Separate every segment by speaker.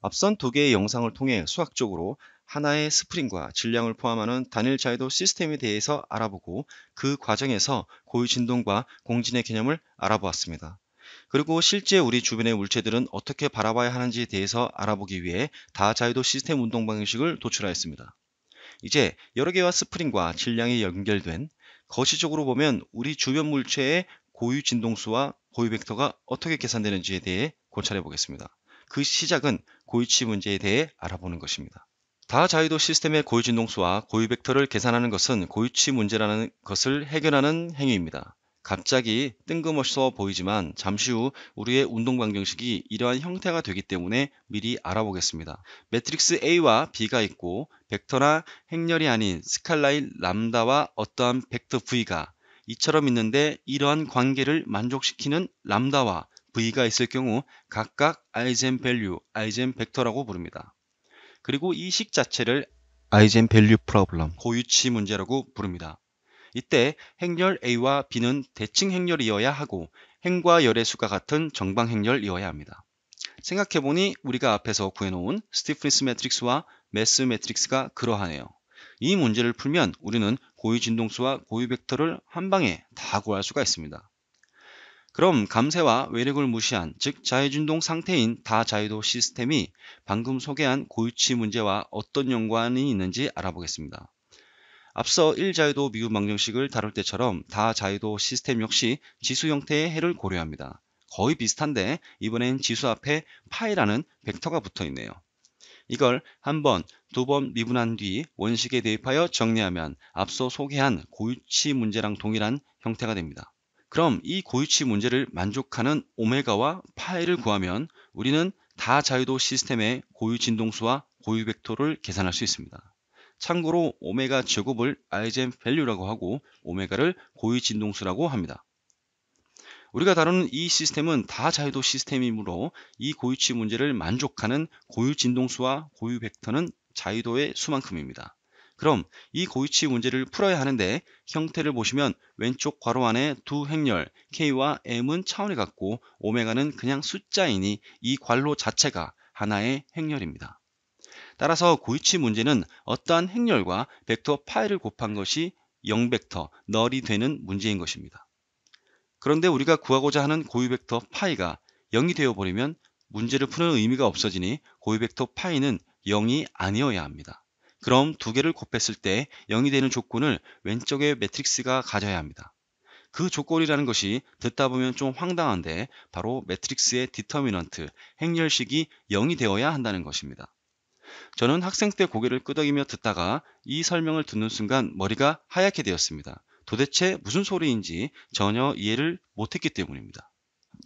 Speaker 1: 앞선 두 개의 영상을 통해 수학적으로 하나의 스프링과 질량을 포함하는 단일 자유도 시스템에 대해서 알아보고 그 과정에서 고유 진동과 공진의 개념을 알아보았습니다. 그리고 실제 우리 주변의 물체들은 어떻게 바라봐야 하는지에 대해서 알아보기 위해 다자유도 시스템 운동 방식을 도출하였습니다. 이제 여러 개와 스프링과 질량이 연결된 거시적으로 보면 우리 주변 물체의 고유 진동수와 고유 벡터가 어떻게 계산되는지에 대해 고찰해 보겠습니다. 그 시작은 고유치 문제에 대해 알아보는 것입니다. 다자유도 시스템의 고유 진동수와 고유 벡터를 계산하는 것은 고유치 문제라는 것을 해결하는 행위입니다. 갑자기 뜬금없어 보이지만 잠시 후 우리의 운동 방정식이 이러한 형태가 되기 때문에 미리 알아보겠습니다. 매트릭스 A와 B가 있고 벡터나 행렬이 아닌 스칼라인 람다와 어떠한 벡터 V가 이처럼 있는데 이러한 관계를 만족시키는 람다와 V가 있을 경우 각각 아이젠밸류, 아이젠벡터라고 부릅니다. 그리고 이 식 자체를 아이젠밸류 프로블럼, 고유치 문제라고 부릅니다. 이때 행렬 A와 B는 대칭 행렬이어야 하고 행과 열의 수가 같은 정방 행렬이어야 합니다. 생각해보니 우리가 앞에서 구해놓은 스티프니스 매트릭스와 매스 매트릭스가 그러하네요. 이 문제를 풀면 우리는 고유 진동수와 고유 벡터를 한 방에 다 구할 수가 있습니다. 그럼 감쇄와 외력을 무시한 즉 자유진동 상태인 다자유도 시스템이 방금 소개한 고유치 문제와 어떤 연관이 있는지 알아보겠습니다. 앞서 1자유도 미분 방정식을 다룰 때처럼 다자유도 시스템 역시 지수 형태의 해를 고려합니다. 거의 비슷한데 이번엔 지수 앞에 파이라는 벡터가 붙어 있네요. 이걸 한 번, 두 번 미분한 뒤 원식에 대입하여 정리하면 앞서 소개한 고유치 문제랑 동일한 형태가 됩니다. 그럼 이 고유치 문제를 만족하는 오메가와 파이를 구하면 우리는 다자유도 시스템의 고유 진동수와 고유 벡터를 계산할 수 있습니다. 참고로 오메가 제곱을 아이젠밸류라고 하고 오메가를 고유 진동수라고 합니다. 우리가 다루는 이 시스템은 다자유도 시스템이므로 이 고유치 문제를 만족하는 고유 진동수와 고유 벡터는 자유도의 수만큼입니다. 그럼 이 고유치 문제를 풀어야 하는데 형태를 보시면 왼쪽 괄호 안에 두 행렬 K와 M은 차원이 같고 오메가는 그냥 숫자이니 이 괄호 자체가 하나의 행렬입니다. 따라서 고유치 문제는 어떠한 행렬과 벡터 파이를 곱한 것이 0벡터, 널이 되는 문제인 것입니다. 그런데 우리가 구하고자 하는 고유 벡터 파이가 0이 되어버리면 문제를 푸는 의미가 없어지니 고유 벡터 파이는 0이 아니어야 합니다. 그럼 두 개를 곱했을 때 0이 되는 조건을 왼쪽의 매트릭스가 가져야 합니다. 그 조건이라는 것이 듣다 보면 좀 황당한데 바로 매트릭스의 디터미넌트, 행렬식이 0이 되어야 한다는 것입니다. 저는 학생 때 고개를 끄덕이며 듣다가 이 설명을 듣는 순간 머리가 하얗게 되었습니다. 도대체 무슨 소리인지 전혀 이해를 못했기 때문입니다.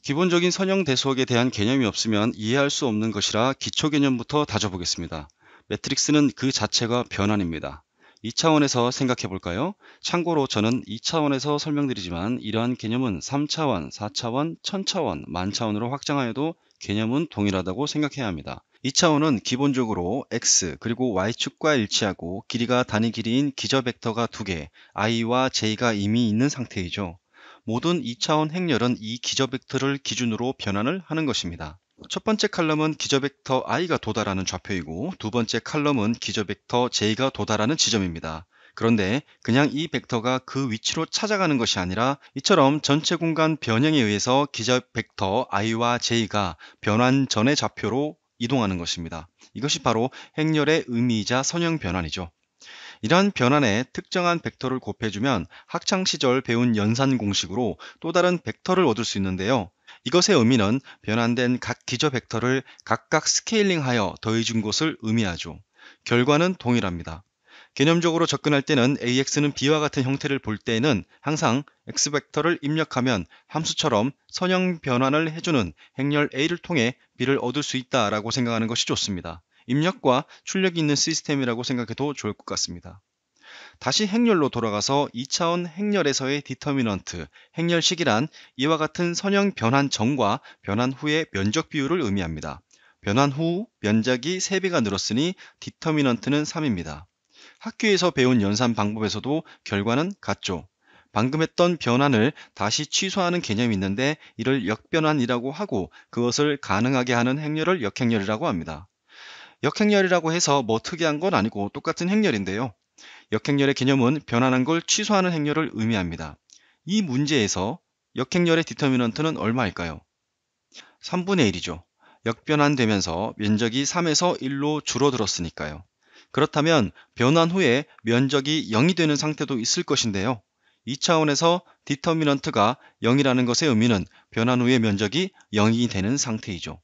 Speaker 1: 기본적인 선형대수학에 대한 개념이 없으면 이해할 수 없는 것이라 기초 개념부터 다져보겠습니다. 매트릭스는 그 자체가 변환입니다. 2차원에서 생각해 볼까요? 참고로 저는 2차원에서 설명드리지만 이러한 개념은 3차원, 4차원, 1000차원, 만차원으로 확장하여도 개념은 동일하다고 생각해야 합니다. 2차원은 기본적으로 x 그리고 y축과 일치하고 길이가 단위 길이인 기저 벡터가 2개, i와 j가 이미 있는 상태이죠. 모든 2차원 행렬은 이 기저 벡터를 기준으로 변환을 하는 것입니다. 첫 번째 칼럼은 기저 벡터 i가 도달하는 좌표이고 두 번째 칼럼은 기저 벡터 j가 도달하는 지점입니다. 그런데 그냥 이 벡터가 그 위치로 찾아가는 것이 아니라 이처럼 전체 공간 변형에 의해서 기저 벡터 i와 j가 변환 전의 좌표로 이동하는 것입니다. 이것이 바로 행렬의 의미이자 선형 변환이죠. 이러한 변환에 특정한 벡터를 곱해주면 학창시절 배운 연산 공식으로 또 다른 벡터를 얻을 수 있는데요. 이것의 의미는 변환된 각 기저 벡터를 각각 스케일링하여 더해준 것을 의미하죠. 결과는 동일합니다. 개념적으로 접근할 때는 AX는 B와 같은 형태를 볼 때에는 항상 X벡터를 입력하면 함수처럼 선형 변환을 해주는 행렬 A를 통해 B를 얻을 수 있다라고 생각하는 것이 좋습니다. 입력과 출력이 있는 시스템이라고 생각해도 좋을 것 같습니다. 다시 행렬로 돌아가서 2차원 행렬에서의 디터미넌트, 행렬식이란 이와 같은 선형 변환 전과 변환 후의 면적 비율을 의미합니다. 변환 후 면적이 3배가 늘었으니 디터미넌트는 3입니다. 학교에서 배운 연산 방법에서도 결과는 같죠. 방금 했던 변환을 다시 취소하는 개념이 있는데 이를 역변환이라고 하고 그것을 가능하게 하는 행렬을 역행렬이라고 합니다. 역행렬이라고 해서 뭐 특이한 건 아니고 똑같은 행렬인데요. 역행렬의 개념은 변환한 걸 취소하는 행렬을 의미합니다. 이 문제에서 역행렬의 디터미넌트는 얼마일까요? 3분의 1이죠. 역변환되면서 면적이 3에서 1로 줄어들었으니까요. 그렇다면 변환 후에 면적이 0이 되는 상태도 있을 것인데요. 이 차원에서 디터미넌트가 0이라는 것의 의미는 변환 후의 면적이 0이 되는 상태이죠.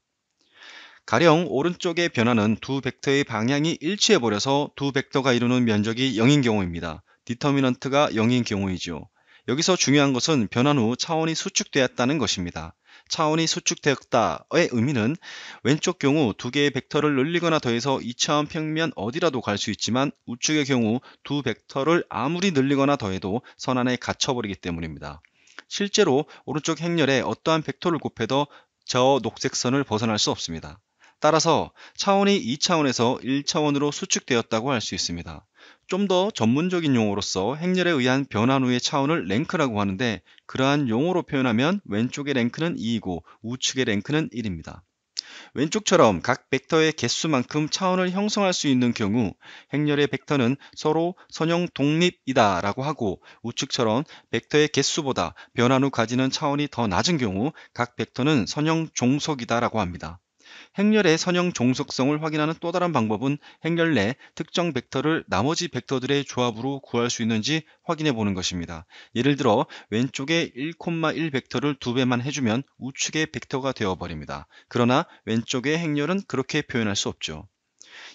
Speaker 1: 가령 오른쪽의 변화는 두 벡터의 방향이 일치해버려서 두 벡터가 이루는 면적이 0인 경우입니다. 디터미넌트가 0인 경우이죠. 여기서 중요한 것은 변환 후 차원이 수축되었다는 것입니다. 차원이 수축되었다의 의미는 왼쪽 경우 두 개의 벡터를 늘리거나 더해서 2차원 평면 어디라도 갈 수 있지만 우측의 경우 두 벡터를 아무리 늘리거나 더해도 선 안에 갇혀버리기 때문입니다. 실제로 오른쪽 행렬에 어떠한 벡터를 곱해도 저 녹색 선을 벗어날 수 없습니다. 따라서 차원이 2차원에서 1차원으로 수축되었다고 할 수 있습니다. 좀 더 전문적인 용어로서 행렬에 의한 변환 후의 차원을 랭크라고 하는데 그러한 용어로 표현하면 왼쪽의 랭크는 2이고 우측의 랭크는 1입니다. 왼쪽처럼 각 벡터의 개수만큼 차원을 형성할 수 있는 경우 행렬의 벡터는 서로 선형 독립이다 라고 하고 우측처럼 벡터의 개수보다 변환 후 가지는 차원이 더 낮은 경우 각 벡터는 선형 종속이다 라고 합니다. 행렬의 선형 종속성을 확인하는 또 다른 방법은 행렬 내 특정 벡터를 나머지 벡터들의 조합으로 구할 수 있는지 확인해 보는 것입니다. 예를 들어 왼쪽에 1,1 벡터를 2배만 해주면 우측의 벡터가 되어버립니다. 그러나 왼쪽의 행렬은 그렇게 표현할 수 없죠.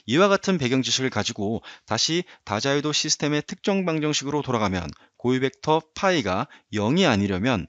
Speaker 1: 이와 같은 배경 지식을 가지고 다시 다자유도 시스템의 특정 방정식으로 돌아가면 고유 벡터 파이가 0이 아니려면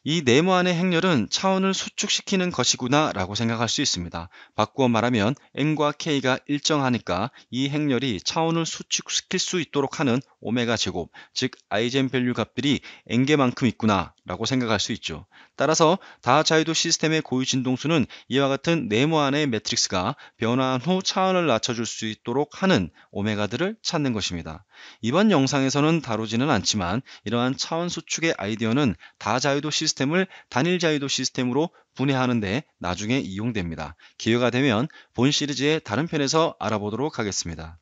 Speaker 1: 이 네모안의 행렬은 차원을 수축시키는 것이구나 라고 생각할 수 있습니다. 바꾸어 말하면 n과 k가 일정하니까 이 행렬이 차원을 수축시킬 수 있도록 하는 오메가 제곱, 즉 아이젠밸류 값들이 n개만큼 있구나 라고 생각할 수 있죠. 따라서 다자유도 시스템의 고유 진동수는 이와 같은 네모안의 매트릭스가 변환 후 차원을 낮춰줄 수 있도록 하는 오메가들을 찾는 것입니다. 이번 영상에서는 다루지는 않지만 이러한 차원 수축의 아이디어는 다자유도 시스템을 단일 자유도 시스템으로 분해하는 데 나중에 이용됩니다. 기회가 되면 본 시리즈의 다른 편에서 알아보도록 하겠습니다.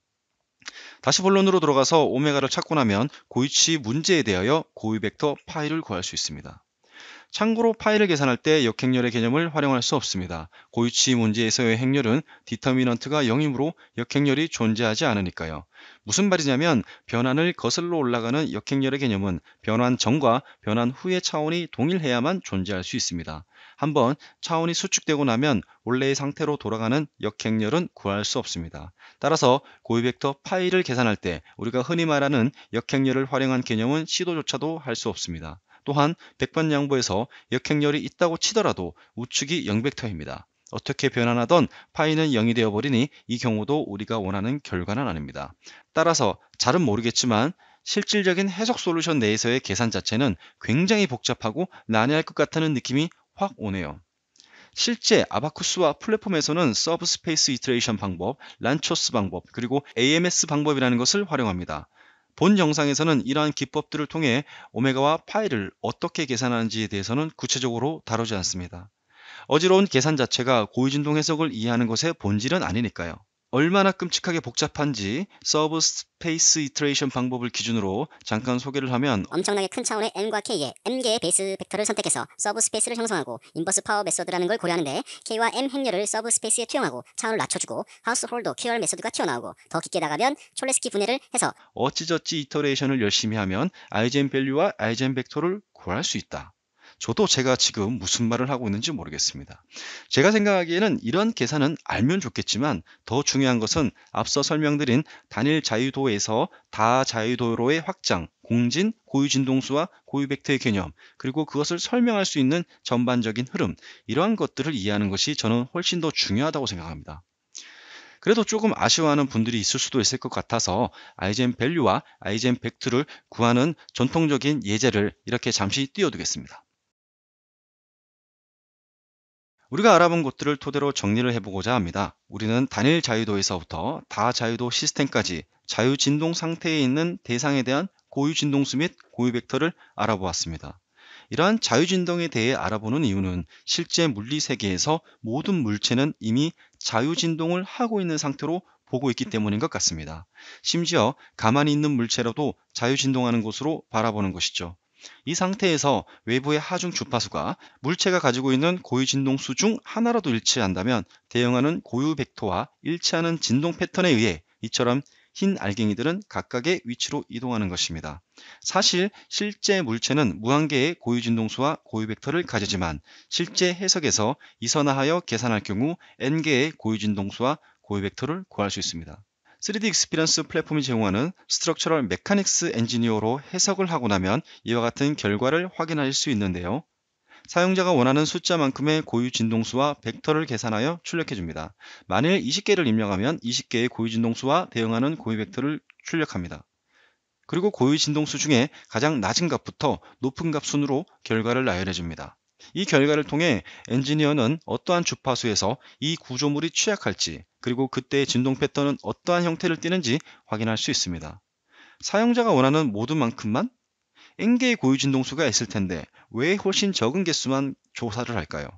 Speaker 1: 다시 본론으로 돌아가서 오메가를 찾고 나면 고유치 문제에 대하여 고유 벡터 파이를 구할 수 있습니다. 참고로 파이를 계산할 때 역행렬의 개념을 활용할 수 없습니다. 고유치 문제에서의 행렬은 디터미넌트가 0이므로 역행렬이 존재하지 않으니까요. 무슨 말이냐면 변환을 거슬러 올라가는 역행렬의 개념은 변환 전과 변환 후의 차원이 동일해야만 존재할 수 있습니다. 한번 차원이 수축되고 나면 원래의 상태로 돌아가는 역행렬은 구할 수 없습니다. 따라서 고유 벡터 파이를 계산할 때 우리가 흔히 말하는 역행렬을 활용한 개념은 시도조차도 할 수 없습니다. 또한 백반양보에서 역행렬이 있다고 치더라도 우측이 0벡터입니다. 어떻게 변환하던 파이는 0이 되어버리니 이 경우도 우리가 원하는 결과는 아닙니다. 따라서 잘은 모르겠지만 실질적인 해석 솔루션 내에서의 계산 자체는 굉장히 복잡하고 난해할 것 같다는 느낌이 확 오네요. 실제 아바쿠스와 플랫폼에서는 서브스페이스 이터레이션 방법, 란초스 방법, 그리고 AMS 방법이라는 것을 활용합니다. 본 영상에서는 이러한 기법들을 통해 오메가와 파이를 어떻게 계산하는지에 대해서는 구체적으로 다루지 않습니다. 어지러운 계산 자체가 고유진동 해석을 이해하는 것의 본질은 아니니까요. 얼마나 끔찍하게 복잡한지 서브 스페이스 이터레이션 방법을 기준으로 잠깐 소개를 하면
Speaker 2: 엄청나게 큰 차원의 n과 k의 m개의 베이스 벡터를 선택해서 서브 스페이스를 형성하고 인버스 파워 메소드라는 걸 고려하는데 k와 m 행렬을 서브 스페이스에 투영하고 차원을 낮춰주고 하우스홀더 큐얼 메소드가 튀어나오고 더 깊게 나가면 촐레스키 분해를 해서
Speaker 1: 어찌저찌 이터레이션을 열심히 하면 아이젠밸류와 아이젠벡터를 구할 수 있다. 저도 제가 지금 무슨 말을 하고 있는지 모르겠습니다. 제가 생각하기에는 이런 계산은 알면 좋겠지만 더 중요한 것은 앞서 설명드린 단일 자유도에서 다자유도로의 확장, 공진, 고유 진동수와 고유 벡터의 개념, 그리고 그것을 설명할 수 있는 전반적인 흐름, 이러한 것들을 이해하는 것이 저는 훨씬 더 중요하다고 생각합니다. 그래도 조금 아쉬워하는 분들이 있을 수도 있을 것 같아서 아이젠밸류와 아이젠벡터를 구하는 전통적인 예제를 이렇게 잠시 띄워두겠습니다. 우리가 알아본 것들을 토대로 정리를 해보고자 합니다. 우리는 단일 자유도에서부터 다자유도 시스템까지 자유진동 상태에 있는 대상에 대한 고유 진동수 및 고유 벡터를 알아보았습니다. 이러한 자유진동에 대해 알아보는 이유는 실제 물리 세계에서 모든 물체는 이미 자유진동을 하고 있는 상태로 보고 있기 때문인 것 같습니다. 심지어 가만히 있는 물체로도 자유진동하는 것으로 바라보는 것이죠. 이 상태에서 외부의 하중 주파수가 물체가 가지고 있는 고유 진동수 중 하나라도 일치한다면 대응하는 고유 벡터와 일치하는 진동 패턴에 의해 이처럼 흰 알갱이들은 각각의 위치로 이동하는 것입니다. 사실 실제 물체는 무한개의 고유 진동수와 고유 벡터를 가지지만 실제 해석에서 이선화하여 계산할 경우 n개의 고유 진동수와 고유 벡터를 구할 수 있습니다. 3D 익스피리언스 플랫폼이 제공하는 스트럭처럴 메카닉스 엔지니어로 해석을 하고 나면 이와 같은 결과를 확인할 수 있는데요. 사용자가 원하는 숫자만큼의 고유 진동수와 벡터를 계산하여 출력해 줍니다. 만일 20개를 입력하면 20개의 고유 진동수와 대응하는 고유 벡터를 출력합니다. 그리고 고유 진동수 중에 가장 낮은 값부터 높은 값 순으로 결과를 나열해 줍니다. 이 결과를 통해 엔지니어는 어떠한 주파수에서 이 구조물이 취약할지, 그리고 그때의 진동 패턴은 어떠한 형태를 띠는지 확인할 수 있습니다. 사용자가 원하는 모드만큼만 n개의 고유 진동수가 있을 텐데 왜 훨씬 적은 개수만 조사를 할까요?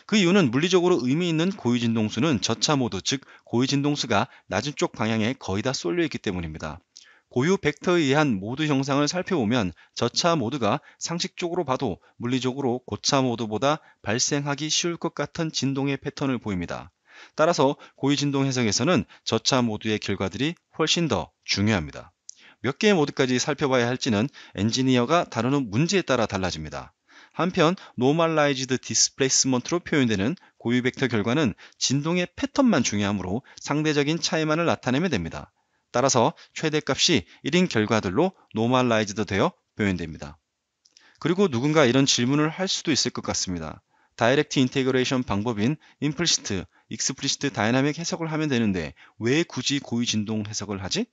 Speaker 1: 그 이유는 물리적으로 의미 있는 고유 진동수는 저차 모드, 즉 고유 진동수가 낮은 쪽 방향에 거의 다 쏠려 있기 때문입니다. 고유 벡터에 의한 모드 형상을 살펴보면 저차 모드가 상식적으로 봐도 물리적으로 고차 모드보다 발생하기 쉬울 것 같은 진동의 패턴을 보입니다. 따라서 고유 진동 해석에서는 저차 모드의 결과들이 훨씬 더 중요합니다. 몇 개의 모드까지 살펴봐야 할지는 엔지니어가 다루는 문제에 따라 달라집니다. 한편 Normalized Displacement로 표현되는 고유 벡터 결과는 진동의 패턴만 중요하므로 상대적인 차이만을 나타내면 됩니다. 따라서 최대값이 1인 결과들로 Normalized 되어 표현됩니다. 그리고 누군가 이런 질문을 할 수도 있을 것 같습니다. 다이렉트 인테그레이션 방법인 임플리시트, 익스플리시트 다이나믹 해석을 하면 되는데 왜 굳이 고유 진동 해석을 하지?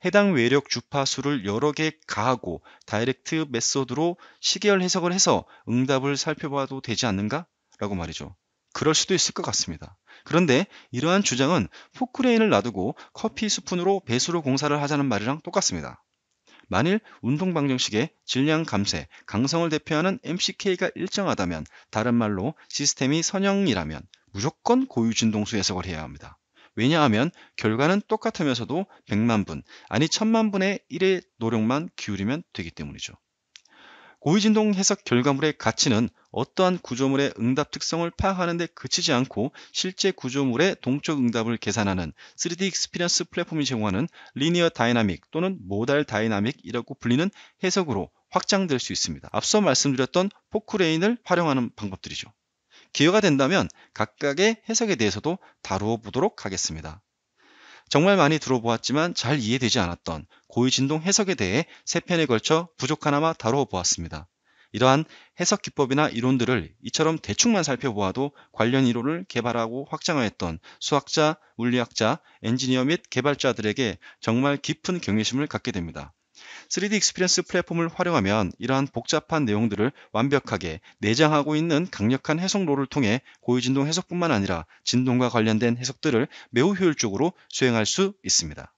Speaker 1: 해당 외력 주파수를 여러 개 가하고 다이렉트 메소드로 시계열 해석을 해서 응답을 살펴봐도 되지 않는가? 라고 말이죠. 그럴 수도 있을 것 같습니다. 그런데 이러한 주장은 포크레인을 놔두고 커피 스푼으로 배수로 공사를 하자는 말이랑 똑같습니다. 만일 운동 방정식의 질량 감쇄, 강성을 대표하는 MCK가 일정하다면, 다른 말로 시스템이 선형이라면 무조건 고유 진동수 해석을 해야 합니다. 왜냐하면 결과는 똑같으면서도 100만 분, 아니 1000만 분의 1의 노력만 기울이면 되기 때문이죠. 고유진동 해석 결과물의 가치는 어떠한 구조물의 응답 특성을 파악하는 데 그치지 않고 실제 구조물의 동적 응답을 계산하는 3D 익스피리언스 플랫폼이 제공하는 리니어 다이나믹 또는 모달 다이나믹이라고 불리는 해석으로 확장될 수 있습니다. 앞서 말씀드렸던 포크레인을 활용하는 방법들이죠. 기회가 된다면 각각의 해석에 대해서도 다루어 보도록 하겠습니다. 정말 많이 들어보았지만 잘 이해되지 않았던 고유진동 해석에 대해 3편에 걸쳐 부족하나마 다루어 보았습니다. 이러한 해석 기법이나 이론들을 이처럼 대충만 살펴보아도 관련 이론을 개발하고 확장하였던 수학자, 물리학자, 엔지니어 및 개발자들에게 정말 깊은 경외심을 갖게 됩니다. 3D 익스피리언스 플랫폼을 활용하면 이러한 복잡한 내용들을 완벽하게 내장하고 있는 강력한 해석로를 통해 고유진동 해석뿐만 아니라 진동과 관련된 해석들을 매우 효율적으로 수행할 수 있습니다.